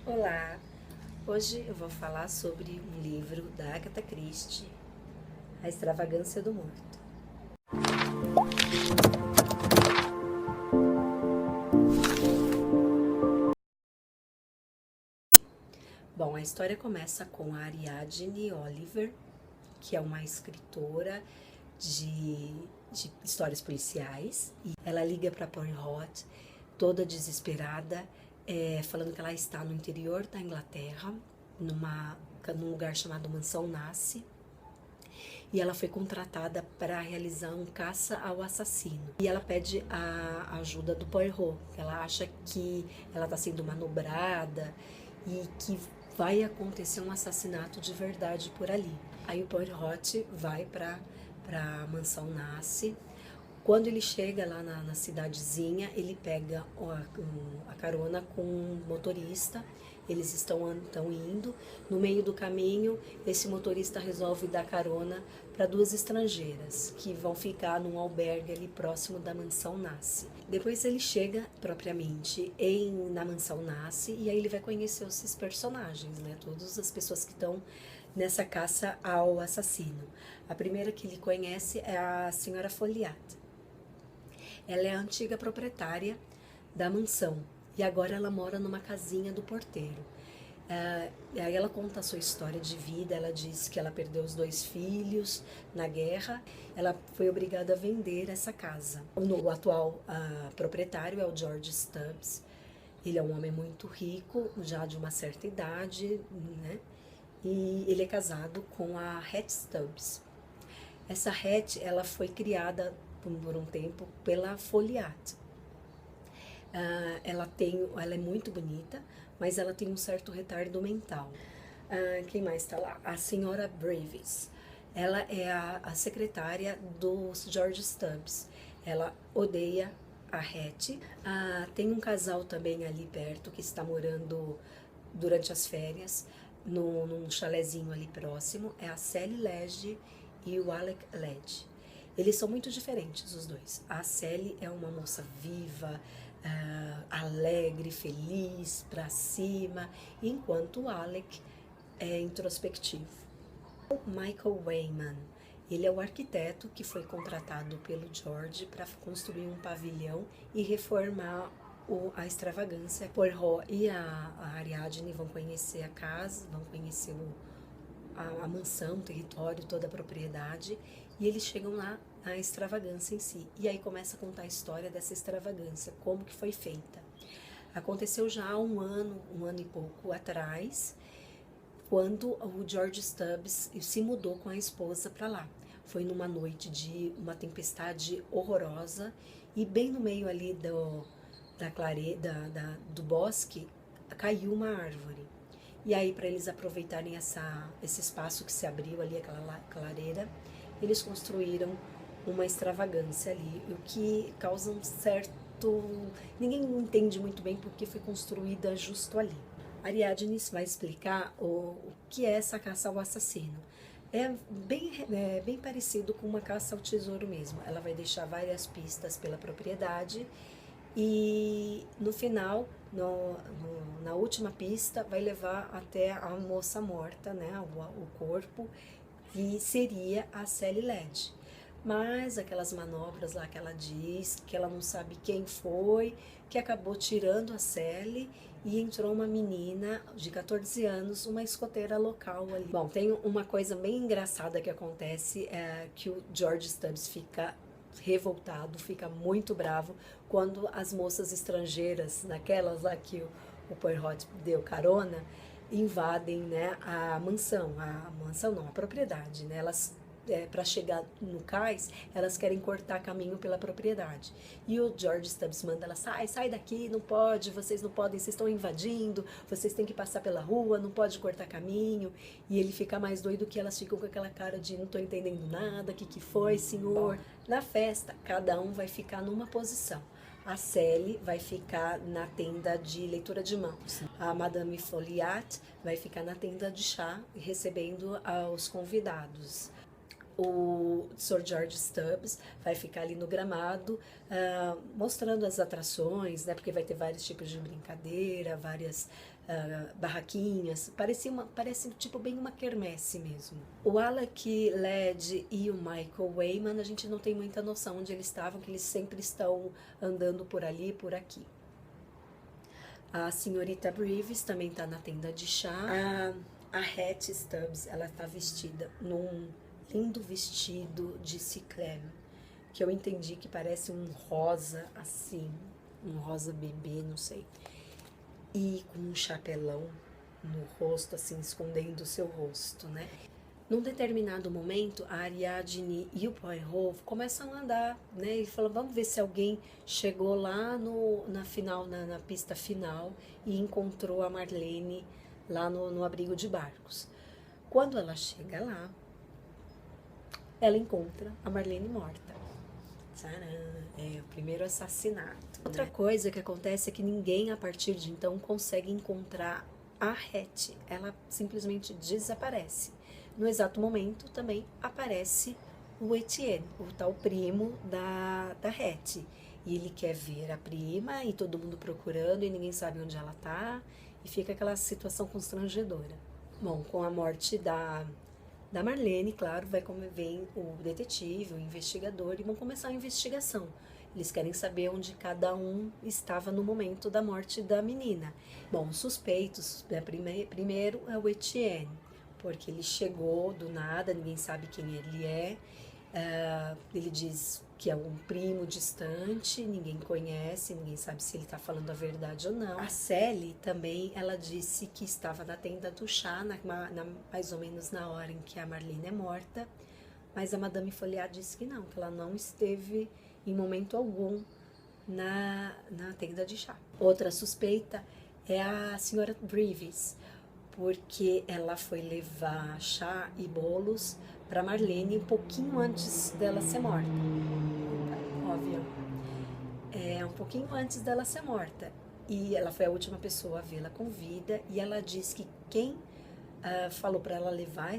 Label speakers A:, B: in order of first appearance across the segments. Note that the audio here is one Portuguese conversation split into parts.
A: Olá! Hoje eu vou falar sobre um livro da Agatha Christie, A Extravagância do Morto. Bom, a história começa com a Ariadne Oliver, que é uma escritora de histórias policiais, e ela liga para Poirot toda desesperada, falando que ela está no interior da Inglaterra, num lugar chamado Mansão Nasce, e ela foi contratada para realizar um caça ao assassino. E ela pede a ajuda do Poirot, que ela acha que ela está sendo manobrada e que vai acontecer um assassinato de verdade por ali. Aí o Poirot vai para a mansão Nasce. Quando ele chega lá na cidadezinha, ele pega a carona com um motorista. Eles estão indo. No meio do caminho, esse motorista resolve dar carona para duas estrangeiras que vão ficar num albergue ali próximo da mansão Nasce. Depois ele chega propriamente na mansão Nasce e aí ele vai conhecer esses personagens, né? Todas as pessoas que estão nessa caça ao assassino. A primeira que ele conhece é a senhora Folliat. Ela é a antiga proprietária da mansão e agora ela mora numa casinha do porteiro. Aí ela conta a sua história de vida. Ela diz que ela perdeu os 2 filhos na guerra. Ela foi obrigada a vender essa casa. O atual proprietário é o George Stubbs. Ele é um homem muito rico, já de uma certa idade, né? E ele é casado com a Hattie Stubbs. Essa Hattie, ela foi criada por um tempo pela Folliat. Ela é muito bonita, mas ela tem um certo retardo mental. Quem mais está lá? A senhora Bravis. Ela é a secretária do George Stubbs. Ela odeia a Hattie. Tem um casal também ali perto que está morando durante as férias num chalezinho ali próximo. É a Sally Ledge e o Alec Ledge. Eles são muito diferentes, os dois. A Sally é uma moça viva, alegre, feliz, pra cima, enquanto o Alec é introspectivo. O Michael Wayman, ele é o arquiteto que foi contratado pelo George para construir um pavilhão e reformar a extravagância. Poirot e a Ariadne vão conhecer a casa, vão conhecer a mansão, o território, toda a propriedade, e eles chegam lá na extravagância em si. E aí começa a contar a história dessa extravagância, como que foi feita. Aconteceu já há um ano e pouco atrás, quando o George Stubbs se mudou com a esposa para lá. Foi numa noite de uma tempestade horrorosa e bem no meio ali do bosque caiu uma árvore. E aí, para eles aproveitarem esse espaço que se abriu ali, aquela clareira, eles construíram uma extravagância ali, o que causa um certo... Ninguém entende muito bem porque foi construída justo ali. Ariadne vai explicar o que é essa caça ao assassino. É bem parecido com uma caça ao tesouro mesmo. Ela vai deixar várias pistas pela propriedade e no final, na última pista, vai levar até a moça morta, né, o corpo, que seria a Sally Ledge. Mas aquelas manobras lá que ela diz, que ela não sabe quem foi, que acabou tirando a Sally e entrou uma menina de 14 anos, uma escoteira local ali. Bom, tem uma coisa bem engraçada que acontece, que o George Stubbs fica revoltado, fica muito bravo quando as moças estrangeiras, naquelas lá que o Poirot deu carona, invadem, né, a mansão não, a propriedade, né? Elas para chegar no cais, elas querem cortar caminho pela propriedade. E o George Stubbs manda ela, sai daqui, não pode, vocês não podem, vocês estão invadindo, vocês têm que passar pela rua, não pode cortar caminho. E ele fica mais doido que elas ficam com aquela cara de não tô entendendo nada, o que foi, senhor? Na festa, cada um vai ficar numa posição. A Sally vai ficar na tenda de leitura de mãos. A Madame Folliat vai ficar na tenda de chá, recebendo os convidados. O Sr. George Stubbs vai ficar ali no gramado, mostrando as atrações, né, porque vai ter vários tipos de brincadeira, várias barraquinhas, parece tipo bem uma quermesse mesmo. O Alec Led e o Michael Wayman, a gente não tem muita noção onde eles estavam, que eles sempre estão andando por ali e por aqui. A senhorita Breves também está na tenda de chá. A Hattie Stubbs, ela está vestida num lindo vestido de ciclame, que eu entendi que parece um rosa assim, um rosa bebê, não sei. E com um chapelão no rosto, assim, escondendo o seu rosto, né? Num determinado momento, a Ariadne e o Poirot começam a andar, né? E falam, vamos ver se alguém chegou lá na pista final e encontrou a Marlene lá no abrigo de barcos. Quando ela chega lá, ela encontra a Marlene morta. Tcharam! É o primeiro assassinato. Outra coisa que acontece é que ninguém, a partir de então, consegue encontrar a Hattie. Ela simplesmente desaparece. No exato momento, também aparece o Etienne, o tal primo da Hattie. E ele quer ver a prima e todo mundo procurando e ninguém sabe onde ela tá. E fica aquela situação constrangedora. Bom, com a morte da Marlene, claro, vem o detetive, o investigador, e vão começar a investigação. Eles querem saber onde cada um estava no momento da morte da menina. Bom, os suspeitos, né, primeiro é o Etienne, porque ele chegou do nada, ninguém sabe quem ele é. Ele diz que é um primo distante, ninguém conhece, ninguém sabe se ele está falando a verdade ou não. A Sally também, ela disse que estava na tenda do chá, mais ou menos na hora em que a Marlene é morta, mas a Madame Folliard disse que ela não esteve em momento algum na tenda de chá. Outra suspeita é a senhora Breves, porque ela foi levar chá e bolos para Marlene um pouquinho antes dela ser morta. Óbvio. Um pouquinho antes dela ser morta. E ela foi a última pessoa a vê-la com vida. E ela disse que quem falou para ela levar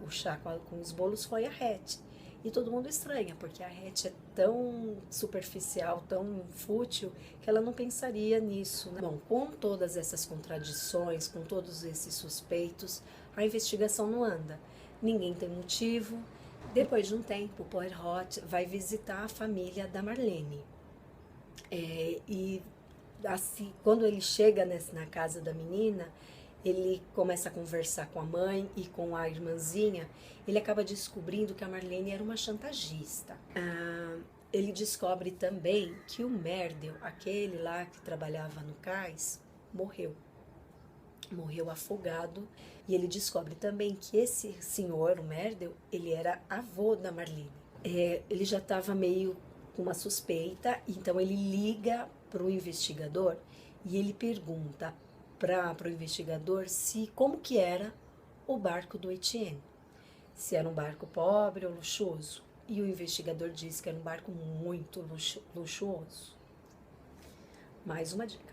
A: o chá com os bolos foi a Hattie. E todo mundo estranha, porque a Hattie é tão superficial, tão fútil, que ela não pensaria nisso, né? Bom, com todas essas contradições, com todos esses suspeitos, a investigação não anda. Ninguém tem motivo. Depois de um tempo, o Poirot vai visitar a família da Marlene. E assim, quando ele chega na casa da menina, ele começa a conversar com a mãe e com a irmãzinha. Ele acaba descobrindo que a Marlene era uma chantagista. Ele descobre também que o Merdel, aquele lá que trabalhava no cais, morreu afogado. E ele descobre também que esse senhor, o Merdel, ele era avô da Marlene. Ele já estava meio com uma suspeita, então ele liga para o investigador e ele pergunta para o investigador como que era o barco do Etienne, se era um barco pobre ou luxuoso. E o investigador diz que era um barco muito luxuoso. Mais uma dica.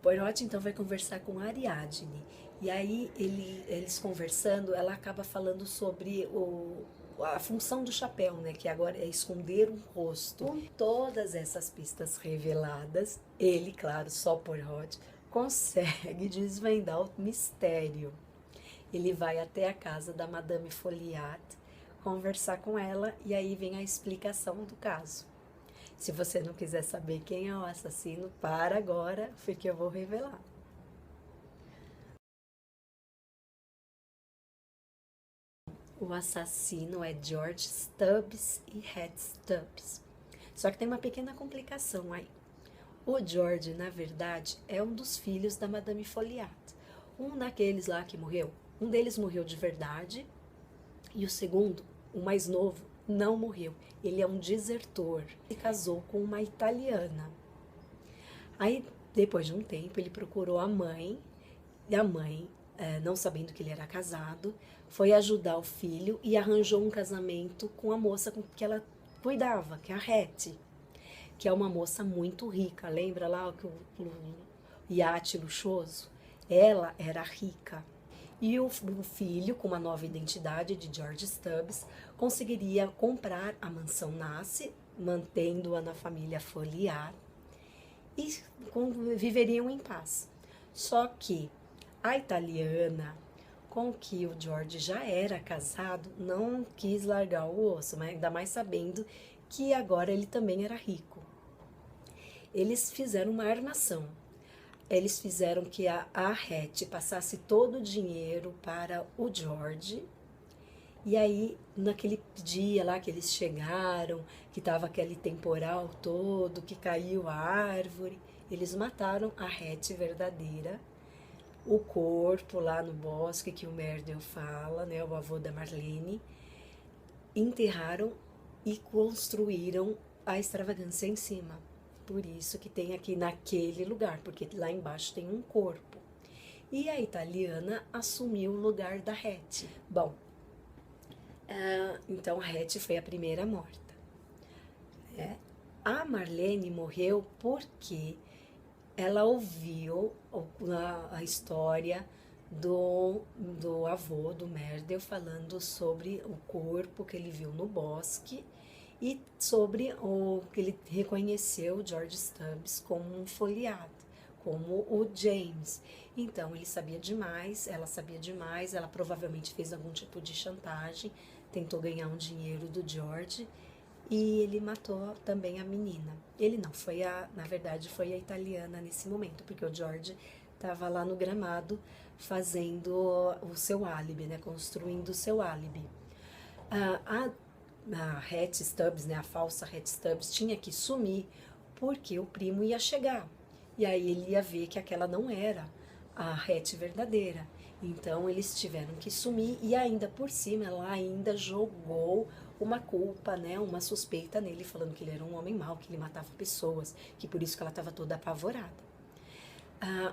A: Poirot então vai conversar com a Ariadne, e aí eles conversando, ela acaba falando sobre a função do chapéu, né, que agora é esconder o rosto. Com todas essas pistas reveladas, ele, claro, só Poirot, consegue desvendar o mistério. Ele vai até a casa da Madame Folliard conversar com ela, e aí vem a explicação do caso. Se você não quiser saber quem é o assassino, para agora, porque eu vou revelar. O assassino é George Stubbs e Hattie Stubbs. Só que tem uma pequena complicação aí. O George, na verdade, é um dos filhos da Madame Folliard. Um daqueles lá que morreu. Um deles morreu de verdade e o segundo, o mais novo, não morreu. Ele é um desertor. Se casou com uma italiana. Aí, depois de um tempo, ele procurou a mãe. E a mãe, não sabendo que ele era casado, foi ajudar o filho e arranjou um casamento com a moça com que ela cuidava, que é a Hattie, que é uma moça muito rica. Lembra lá o iate luxuoso? Ela era rica. E o filho, com uma nova identidade de George Stubbs, conseguiria comprar a mansão Nasse, mantendo-a na família Folliard, e viveriam em paz. Só que a italiana, com que o George já era casado, não quis largar o osso, mas ainda mais sabendo que agora ele também era rico. Eles fizeram uma armação. Eles fizeram que a Hattie passasse todo o dinheiro para o George. E aí, naquele dia lá que eles chegaram, que estava aquele temporal todo, que caiu a árvore, eles mataram a Hattie verdadeira, o corpo lá no bosque que o Merdel fala, né, o avô da Marlene, enterraram e construíram a extravagância em cima. Por isso que tem aqui naquele lugar, porque lá embaixo tem um corpo. E a italiana assumiu o lugar da Hattie. Bom, então a Hattie foi a primeira morta. A Marlene morreu porque ela ouviu a história do avô, do Merdel, falando sobre o corpo que ele viu no bosque e sobre o que ele reconheceu George Stubbs como um folheado, como o James. Então ele sabia demais, ela provavelmente fez algum tipo de chantagem, tentou ganhar um dinheiro do George e ele matou também a menina. Ele não, na verdade foi a italiana nesse momento, porque o George estava lá no gramado fazendo o seu álibi, né, construindo o seu álibi. A Hattie Stubbs, né, a falsa Hattie Stubbs, tinha que sumir porque o primo ia chegar. E aí ele ia ver que aquela não era a Hattie verdadeira. Então eles tiveram que sumir e ainda por cima ela ainda jogou uma culpa, né, uma suspeita nele, falando que ele era um homem mau, que ele matava pessoas, que por isso que ela estava toda apavorada.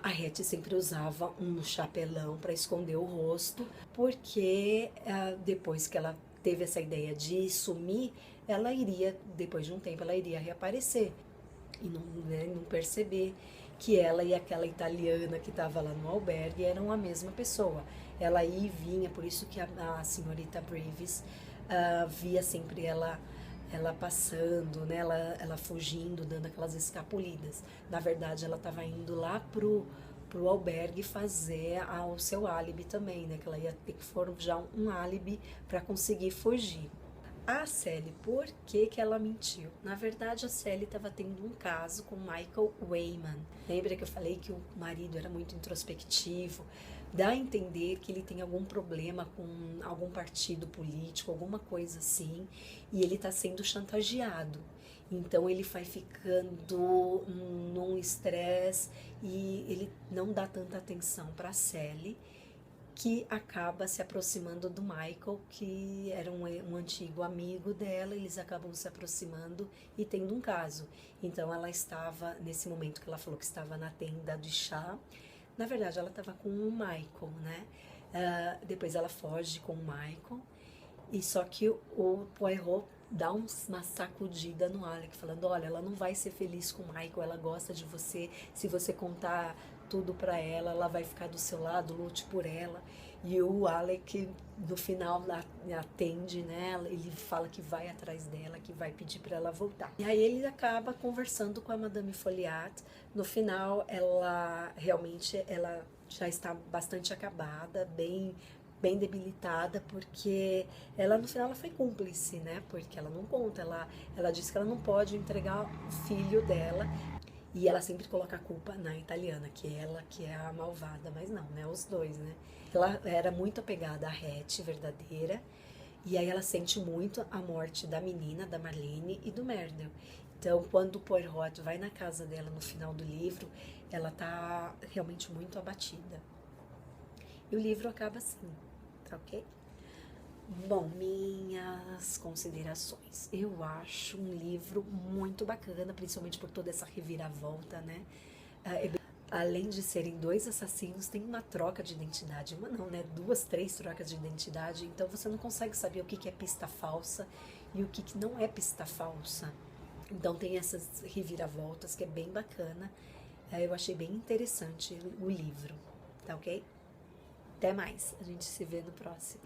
A: A Hattie sempre usava um chapelão para esconder o rosto, porque depois que ela teve essa ideia de sumir, ela iria, depois de um tempo, ela iria reaparecer e não, né, não perceber que ela e aquela italiana que estava lá no albergue eram a mesma pessoa. Ela ia e vinha, por isso que a senhorita Braves via sempre ela passando, né, ela fugindo, dando aquelas escapulidas. Na verdade, ela estava indo lá pro albergue fazer o seu álibi também, né, que ela ia ter que forjar um álibi para conseguir fugir. A Sally, por que ela mentiu? Na verdade, a Sally estava tendo um caso com Michael Wayman. Lembra que eu falei que o marido era muito introspectivo? Dá a entender que ele tem algum problema com algum partido político, alguma coisa assim, e ele está sendo chantageado. Então ele vai ficando num estresse e ele não dá tanta atenção para a Sally, que acaba se aproximando do Michael, que era um antigo amigo dela. Eles acabam se aproximando e tendo um caso. Então ela estava, nesse momento que ela falou que estava na tenda de chá, na verdade ela estava com o Michael, né? Depois ela foge com o Michael, e só que o Poirot dá uma sacudida no Alec, falando, olha, ela não vai ser feliz com o Michael, ela gosta de você, se você contar tudo pra ela, ela vai ficar do seu lado, lute por ela. E o Alec, no final, atende, né? Ele fala que vai atrás dela, que vai pedir para ela voltar. E aí ele acaba conversando com a Madame Folliat. No final, ela realmente já está bastante acabada, bem debilitada, porque ela no final ela foi cúmplice, né? Porque ela não conta, ela disse que ela não pode entregar o filho dela. E ela sempre coloca a culpa na italiana, que ela que é a malvada, mas não, né? Os dois, né? Ela era muito apegada à Hattie verdadeira, e aí ela sente muito a morte da menina, da Marlene e do Merdel. Então, quando o Poirot vai na casa dela no final do livro, ela tá realmente muito abatida. E o livro acaba assim, tá ok? Bom, minhas considerações. Eu acho um livro muito bacana, principalmente por toda essa reviravolta, né? Além de serem dois assassinos, tem uma troca de identidade. Uma não, né? 2, 3 trocas de identidade. Então você não consegue saber o que é pista falsa e o que não é pista falsa. Então tem essas reviravoltas que é bem bacana. Eu achei bem interessante o livro, tá ok? Até mais, a gente se vê no próximo.